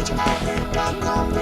Welcome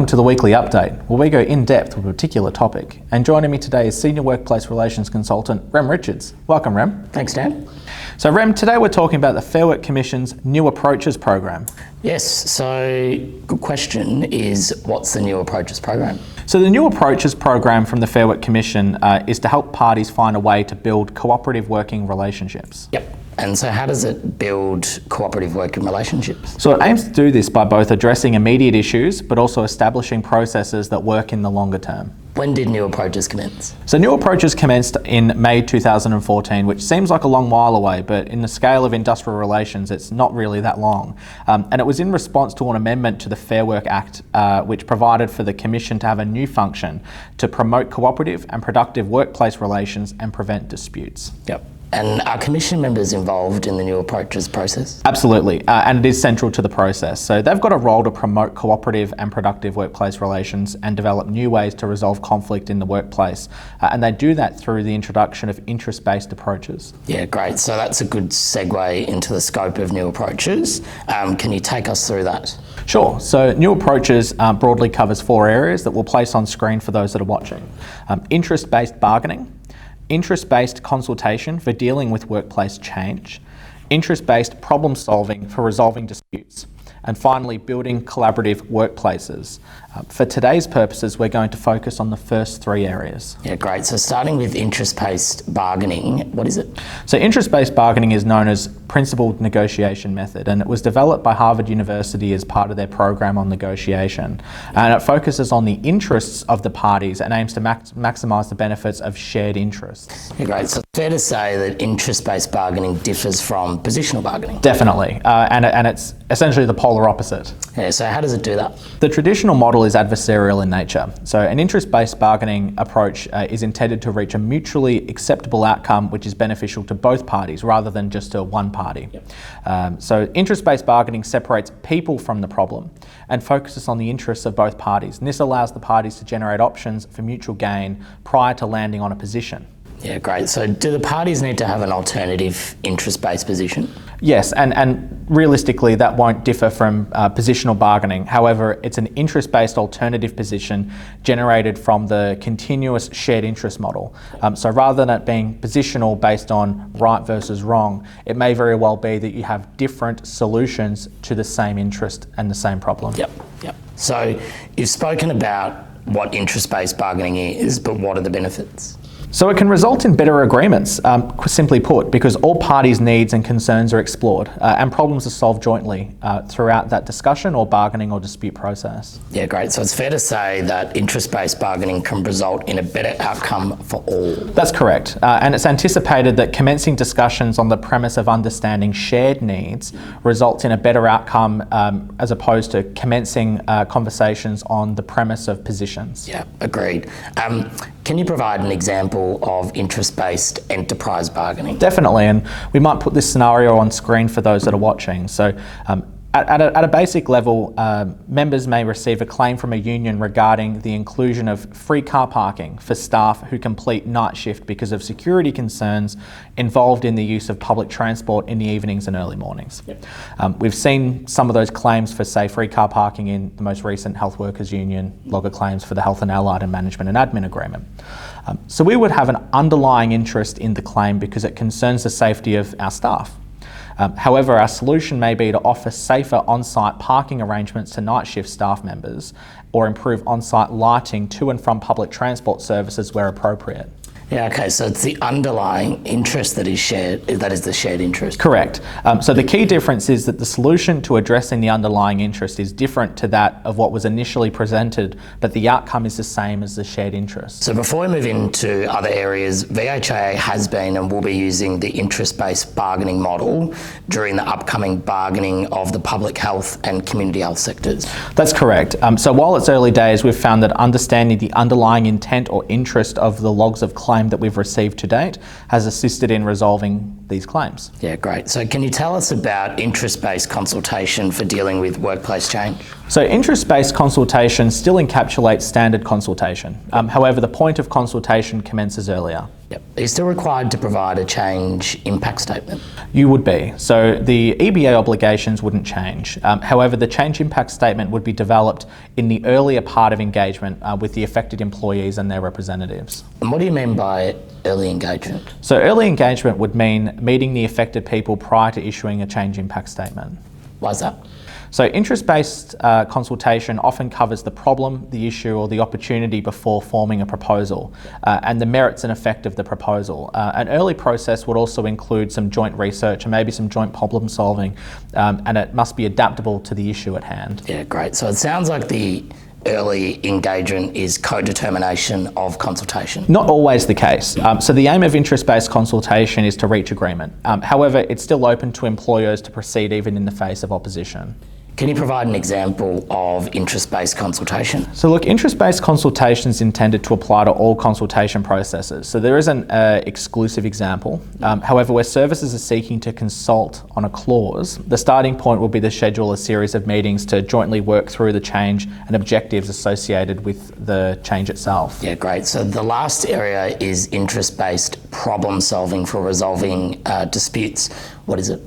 to the weekly update, where we go in depth with a particular topic. And joining me today is Senior Workplace Relations Consultant, Rem Richards. Welcome, Rem. Thanks, Dan. So, Rem, today we're talking about the Fair Work Commission's New Approaches program. Yes, so good question is, what's the New Approaches program? So the New Approaches program from the Fair Work Commission is to help parties find a way to build cooperative working relationships. Yep. And so how does it build cooperative working relationships? So it aims to do this by both addressing immediate issues, but also establishing processes that work in the longer term. When did New Approaches commence? So New Approaches commenced in May 2014, which seems like a long while away, but in the scale of industrial relations, it's not really that long. And it was in response to an amendment to the Fair Work Act, which provided for the Commission to have a new function to promote cooperative and productive workplace relations and prevent disputes. Yep. And are Commission members involved in the New Approaches process? Absolutely, and it is central to the process. So they've got a role to promote cooperative and productive workplace relations and develop new ways to resolve conflict in the workplace. And they do that through the introduction of interest-based approaches. Yeah, great. So that's a good segue into the scope of New Approaches. Can you take us through that? Sure. So New Approaches broadly covers 4 areas that we'll place on screen for those that are watching. Interest-based bargaining, interest-based consultation for dealing with workplace change, interest-based problem solving for resolving disputes, and finally building collaborative workplaces. For today's purposes, we're going to focus on the first 3 areas. Yeah, great. So starting with interest-based bargaining, what is it? So interest-based bargaining is known as principled negotiation method, and it was developed by Harvard University as part of their program on negotiation. And it focuses on the interests of the parties and aims to maximise the benefits of shared interests. Yeah, great. So it's fair to say that interest-based bargaining differs from positional bargaining? Definitely, and it's essentially the polar opposite. Yeah, so how does it do that? The traditional model is adversarial in nature. So an interest-based bargaining approach is intended to reach a mutually acceptable outcome which is beneficial to both parties rather than just to one party. Yep. So interest-based bargaining separates people from the problem and focuses on the interests of both parties. And this allows the parties to generate options for mutual gain prior to landing on a position. Yeah, great. So do the parties need to have an alternative interest-based position? Yes, and realistically that won't differ from positional bargaining. However, it's an interest-based alternative position generated from the continuous shared interest model. So rather than it being positional based on right versus wrong, it may very well be that you have different solutions to the same interest and the same problem. Yep. So you've spoken about what interest-based bargaining is, but what are the benefits? So it can result in better agreements, simply put, because all parties' needs and concerns are explored and problems are solved jointly throughout that discussion or bargaining or dispute process. Yeah, great. So it's fair to say that interest-based bargaining can result in a better outcome for all. That's correct. And it's anticipated that commencing discussions on the premise of understanding shared needs results in a better outcome as opposed to commencing conversations on the premise of positions. Yeah, agreed. Can you provide an example of interest-based enterprise bargaining? Definitely, and we might put this scenario on screen for those that are watching. So at a basic level, members may receive a claim from a union regarding the inclusion of free car parking for staff who complete night shift because of security concerns involved in the use of public transport in the evenings and early mornings. Yep. We've seen some of those claims for, say, free car parking in the most recent Health Workers Union logger claims for the Health and Allied and Management and Admin Agreement. So we would have an underlying interest in the claim because it concerns the safety of our staff. However, our solution may be to offer safer on-site parking arrangements to night shift staff members or improve on-site lighting to and from public transport services where appropriate. Yeah, okay, so it's the underlying interest that is shared, that is the shared interest. Correct. So the key difference is that the solution to addressing the underlying interest is different to that of what was initially presented, but the outcome is the same as the shared interest. So before we move into other areas, VHIA has been and will be using the interest-based bargaining model during the upcoming bargaining of the public health and community health sectors. That's correct. So while it's early days, we've found that understanding the underlying intent or interest of the logs of claim that we've received to date has assisted in resolving these claims. Yeah, great. So can you tell us about interest-based consultation for dealing with workplace change? So interest-based consultation still encapsulates standard consultation. However, the point of consultation commences earlier. Yep. Are you still required to provide a change impact statement? You would be. So the EBA obligations wouldn't change. However, the change impact statement would be developed in the earlier part of engagement with the affected employees and their representatives. And what do you mean by early engagement? So early engagement would mean meeting the affected people prior to issuing a change impact statement. Why is that? So interest-based consultation often covers the problem, the issue or the opportunity before forming a proposal and the merits and effect of the proposal. An early process would also include some joint research and maybe some joint problem solving and it must be adaptable to the issue at hand. Yeah, great. So it sounds like the early engagement is co-determination of consultation. Not always the case. So the aim of interest-based consultation is to reach agreement. However, it's still open to employers to proceed even in the face of opposition. Can you provide an example of interest-based consultation? So look, interest-based consultation is intended to apply to all consultation processes. So there isn't an exclusive example. However, where services are seeking to consult on a clause, the starting point will be to schedule a series of meetings to jointly work through the change and objectives associated with the change itself. Yeah, great. So the last area is interest-based problem solving for resolving disputes. What is it?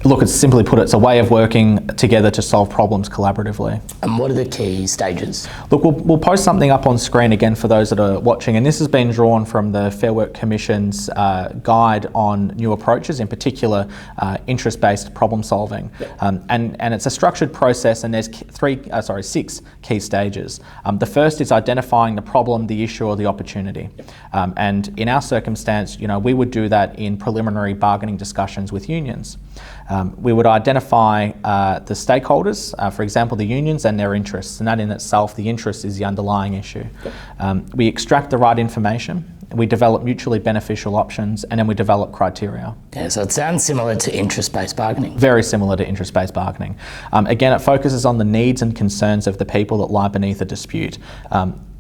Look, it's simply put, it's a way of working together to solve problems collaboratively. And what are the key stages? Look, we'll post something up on screen again for those that are watching, and this has been drawn from the Fair Work Commission's guide on new approaches, in particular interest-based problem solving. And it's a structured process, and there's 6 key stages. The first is identifying the problem, the issue, or the opportunity. And in our circumstance, we would do that in preliminary bargaining discussions with unions. We would identify the stakeholders, for example, the unions and their interests, and that in itself, the interest is the underlying issue. We extract the right information, we develop mutually beneficial options, and then we develop criteria. Yeah, so it sounds similar to interest-based bargaining. Very similar to interest-based bargaining. Again, it focuses on the needs and concerns of the people that lie beneath a dispute.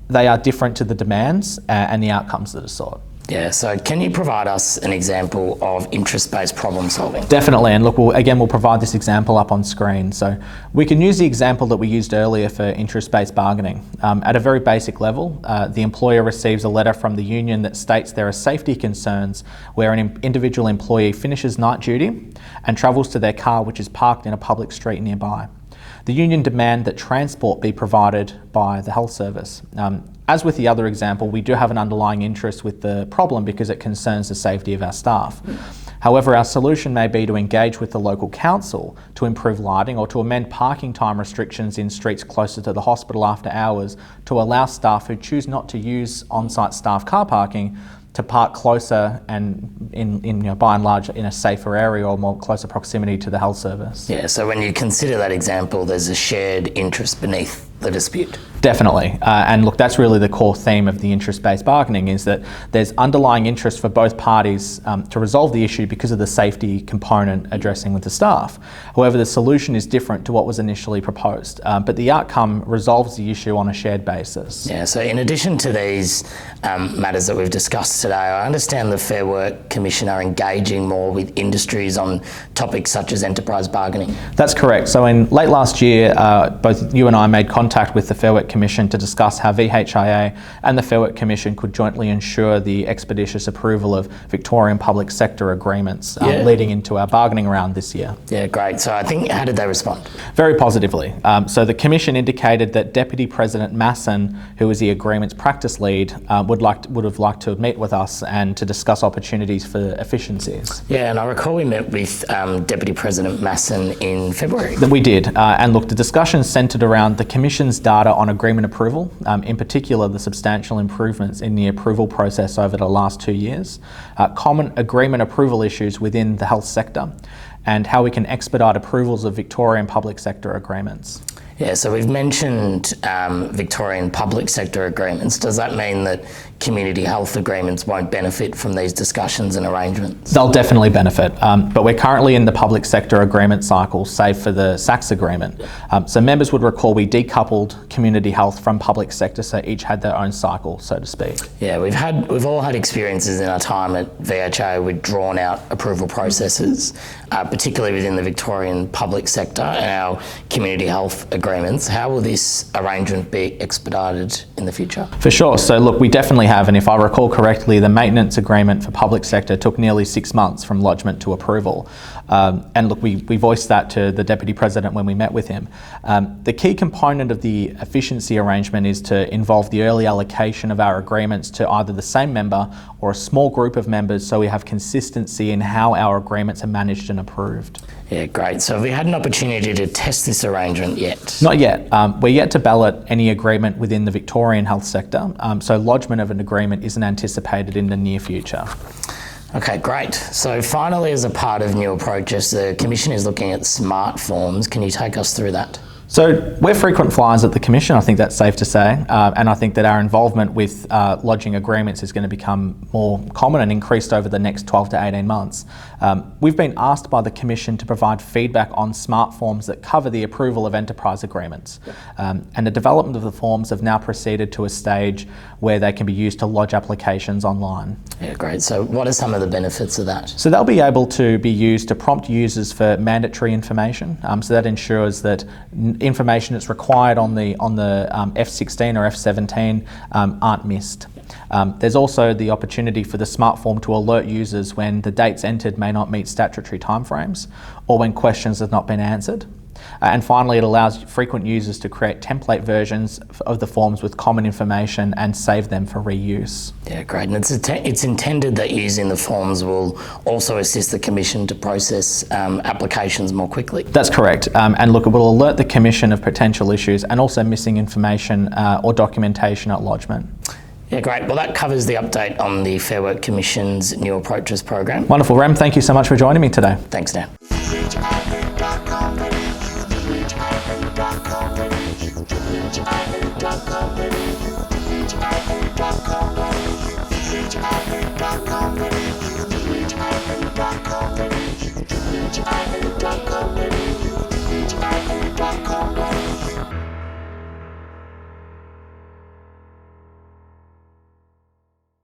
They are different to the demands and the outcomes that are sought. Yeah, so can you provide us an example of interest-based problem solving? Definitely, and look, we'll provide this example up on screen. So we can use the example that we used earlier for interest-based bargaining. At a very basic level, the employer receives a letter from the union that states there are safety concerns where an individual employee finishes night duty and travels to their car which is parked in a public street nearby. The union demand that transport be provided by the health service. As with the other example, we do have an underlying interest with the problem because it concerns the safety of our staff. However, our solution may be to engage with the local council to improve lighting or to amend parking time restrictions in streets closer to the hospital after hours to allow staff who choose not to use on-site staff car parking to park closer and by and large in a safer area or more closer proximity to the health service. Yeah, so when you consider that example, there's a shared interest beneath the dispute. Definitely, and look, that's really the core theme of the interest-based bargaining, is that there's underlying interest for both parties to resolve the issue because of the safety component addressing with the staff. However, the solution is different to what was initially proposed, but the outcome resolves the issue on a shared basis. Yeah, so in addition to these matters that we've discussed today, I understand the Fair Work Commission are engaging more with industries on topics such as enterprise bargaining. That's correct. So in late last year, both you and I made contact with the Fair Work Commission to discuss how VHIA and the Fair Work Commission could jointly ensure the expeditious approval of Victorian public sector agreements leading into our bargaining round this year. Yeah, great. So I think, how did they respond? Very positively. So the Commission indicated that Deputy President Masson, who is the agreements practice lead, would have liked to meet with us and to discuss opportunities for efficiencies. Yeah, and I recall we met with Deputy President Masson in February. We did, and look, the discussion centred around the Commission's data on agreement approval, in particular the substantial improvements in the approval process over the last 2 years, common agreement approval issues within the health sector, and how we can expedite approvals of Victorian public sector agreements. Yeah, so we've mentioned Victorian public sector agreements. Does that mean that community health agreements won't benefit from these discussions and arrangements? They'll definitely benefit, but we're currently in the public sector agreement cycle, save for the SACS agreement. So members would recall we decoupled community health from public sector, so each had their own cycle, so to speak. Yeah, we've all had experiences in our time at VHIA with drawn out approval processes, particularly within the Victorian public sector and our community health agreements. How will this arrangement be expedited in the future? For sure. So look, we definitely have, and if I recall correctly, the maintenance agreement for public sector took nearly 6 months from lodgement to approval. And look, we voiced that to the Deputy President when we met with him. The key component of the efficiency arrangement is to involve the early allocation of our agreements to either the same member or a small group of members, so we have consistency in how our agreements are managed and approved. Yeah, great. So have we had an opportunity to test this arrangement yet? Not yet. We're yet to ballot any agreement within the Victorian health sector, so lodgement of an agreement isn't anticipated in the near future. Okay, great. So finally, as a part of new approaches, the Commission is looking at smart forms. Can you take us through that? So we're frequent flyers at the Commission, I think that's safe to say, and I think that our involvement with lodging agreements is going to become more common and increased over the next 12 to 18 months. We've been asked by the Commission to provide feedback on smart forms that cover the approval of enterprise agreements, and the development of the forms have now proceeded to a stage where they can be used to lodge applications online. Yeah, great. So what are some of the benefits of that? So they'll be able to be used to prompt users for mandatory information, so that ensures that information that's required on the F16 or F17 aren't missed. There's also the opportunity for the smart form to alert users when the dates entered may not meet statutory timeframes or when questions have not been answered. And finally, it allows frequent users to create template versions of the forms with common information and save them for reuse. Yeah, great. And it's intended that using the forms will also assist the Commission to process applications more quickly. That's correct. And look, it will alert the Commission of potential issues and also missing information or documentation at lodgement. Yeah, great. Well, that covers the update on the Fair Work Commission's New Approaches program. Wonderful, Rem. Thank you so much for joining me today. Thanks, Dan.